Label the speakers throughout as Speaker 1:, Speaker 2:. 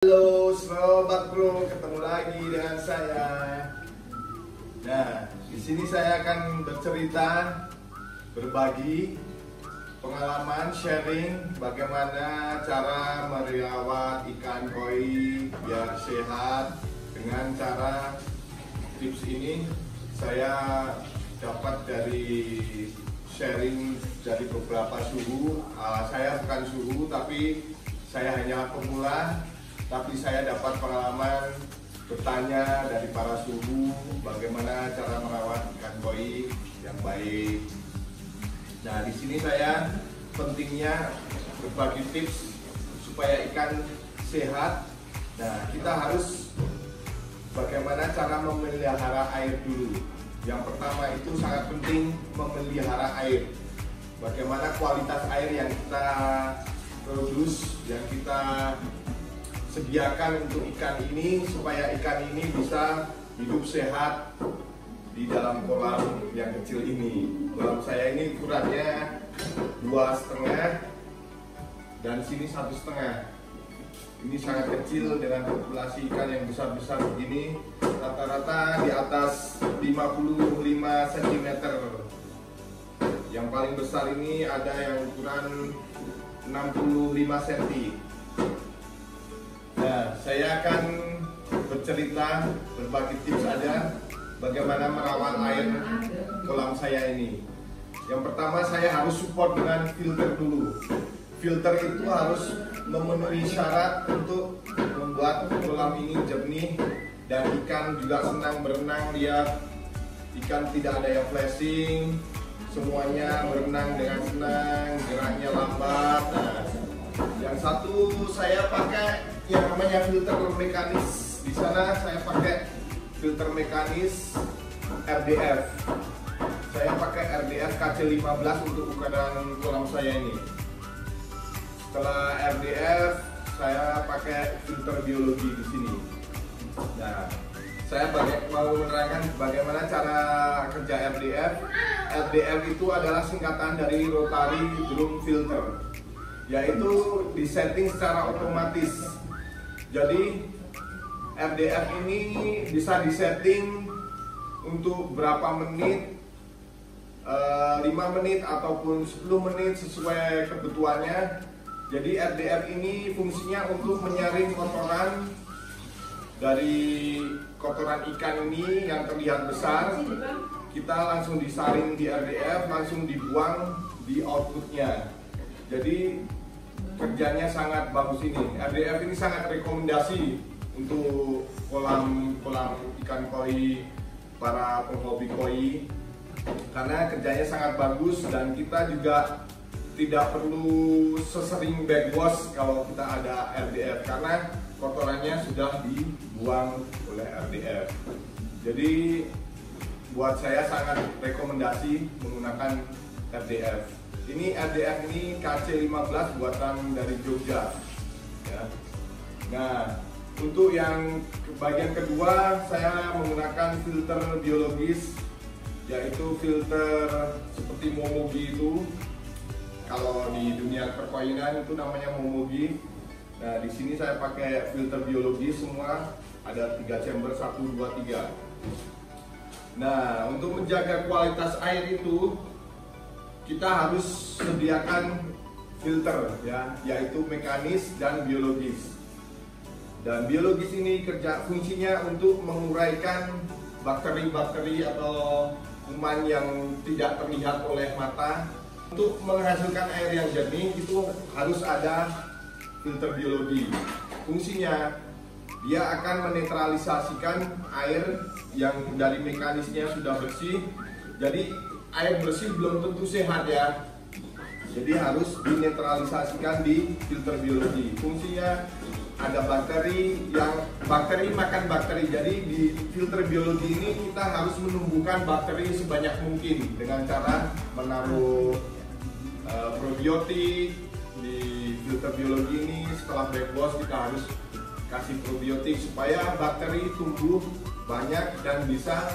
Speaker 1: Halo Sobat Bro, ketemu lagi dengan saya. Nah, di sini saya akan bercerita, berbagi pengalaman, sharing bagaimana cara merawat ikan koi biar sehat. Dengan cara tips ini saya dapat dari sharing dari beberapa suhu. Saya bukan suhu, tapi saya hanya pemula. Tapi saya dapat pengalaman bertanya dari para suhu bagaimana cara merawat ikan koi yang baik. Nah, di sini saya pentingnya berbagi tips supaya ikan sehat. Nah, kita harus bagaimana cara memelihara air dulu. Yang pertama itu sangat penting memelihara air. Bagaimana kualitas air yang kita produce, yang kita sediakan untuk ikan ini supaya ikan ini bisa hidup sehat di dalam kolam yang kecil ini. Kolam saya ini ukurannya 2,5 dan sini 1,5. Ini sangat kecil dengan populasi ikan yang besar-besar begini, rata-rata di atas 55 cm. Yang paling besar ini ada yang ukuran 65 cm. Nah, saya akan bercerita, berbagi tips aja bagaimana merawat air kolam saya ini. Yang pertama, saya harus support dengan filter dulu. Filter itu harus memenuhi syarat untuk membuat kolam ini jernih dan ikan juga senang berenang. Lihat, ikan tidak ada yang flashing, semuanya berenang dengan senang, geraknya lambat. Nah, yang satu saya pakai yang namanya filter mekanis. Di sana saya pakai filter mekanis RDF. Saya pakai RDF KC15 untuk ukuran kolam saya ini. Setelah RDF, saya pakai filter biologi di sini. Nah, saya mau menerangkan bagaimana cara kerja RDF. RDF itu adalah singkatan dari rotary drum filter, yaitu disetting secara otomatis. Jadi RDF ini bisa disetting untuk berapa menit, 5 menit ataupun 10 menit sesuai kebutuhannya. Jadi RDF ini fungsinya untuk menyaring kotoran dari kotoran ikan ini yang terlihat besar. Kita langsung disaring di RDF, langsung dibuang di outputnya. Jadi kerjanya sangat bagus ini. RDF ini sangat rekomendasi untuk kolam ikan koi, para penghobi koi, karena kerjanya sangat bagus dan kita juga tidak perlu sesering backwash kalau kita ada RDF karena kotorannya sudah dibuang oleh RDF. Jadi buat saya sangat rekomendasi menggunakan RDF. Ini RDF ini KC15 buatan dari Jogja ya. Nah, untuk yang bagian kedua saya menggunakan filter biologis, yaitu filter seperti Momogi itu. Kalau di dunia perkoinan itu namanya Momogi. Nah, di sini saya pakai filter biologis semua, ada 3 chamber, 1, 2, 3. Nah, untuk menjaga kualitas air itu kita harus sediakan filter ya, yaitu mekanis dan biologis. Dan biologis ini fungsinya untuk menguraikan bakteri-bakteri atau kuman yang tidak terlihat oleh mata. Untuk menghasilkan air yang jernih itu harus ada filter biologi. Fungsinya dia akan menetralisasikan air yang dari mekanisnya sudah bersih. Jadi air bersih belum tentu sehat ya. Jadi harus dinetralisasikan di filter biologi. Fungsinya ada bakteri makan bakteri. Jadi di filter biologi ini kita harus menumbuhkan bakteri sebanyak mungkin dengan cara menaruh probiotik di filter biologi ini. Setelah backwash kita harus kasih probiotik supaya bakteri tumbuh banyak dan bisa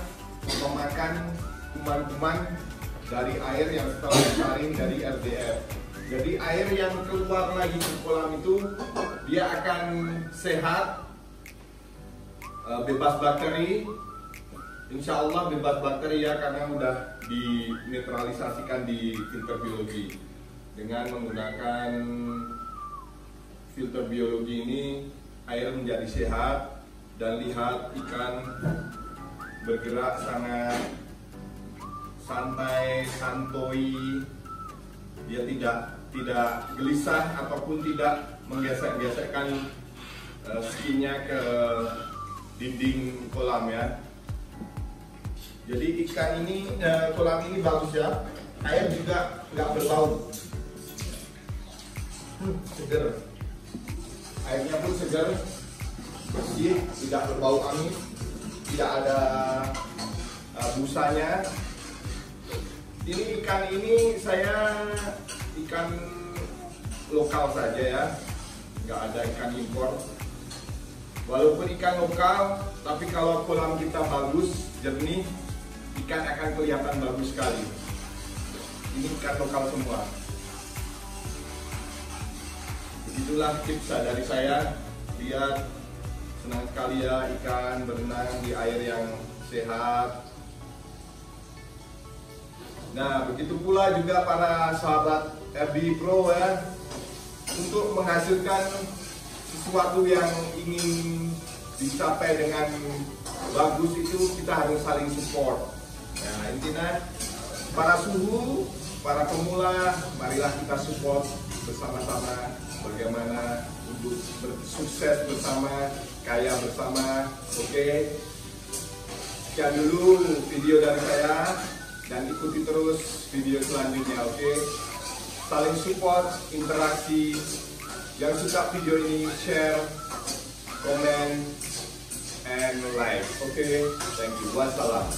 Speaker 1: memakan kuman-kuman dari air yang setelah disaring dari RDF. Jadi air yang keluar lagi ke kolam itu dia akan sehat, bebas bakteri. Insya Allah bebas bakteri ya, karena udah dinetralisasikan di filter biologi. Dengan menggunakan filter biologi ini, air menjadi sehat, dan lihat ikan bergerak sangat santai, santuy. Dia tidak gelisah ataupun tidak menggesek-gesekkan skinnya ke dinding kolam ya. Jadi ikan ini, kolam ini bagus ya. Air juga nggak berbau, seger. Airnya pun segar, bersih, tidak berbau amis, tidak ada busanya. Ini ikan ini saya ikan lokal saja ya, nggak ada ikan impor. Walaupun ikan lokal, tapi kalau kolam kita bagus, jernih, ikan akan kelihatan bagus sekali. Ini ikan lokal semua. Begitulah tips dari saya. Lihat, senang sekali ya ikan berenang di air yang sehat. Nah, begitu pula juga para sahabat RD Pro ya, untuk menghasilkan sesuatu yang ingin dicapai dengan bagus itu kita harus saling support. Nah, intinya para suhu, para pemula, marilah kita support bersama-sama bagaimana untuk bersukses bersama, kaya bersama. Oke. Sekian dulu video dari saya, dan ikuti terus video selanjutnya. Oke. Saling support, interaksi. Yang suka video ini share, komen, and like. Oke. Thank you. Wassalam.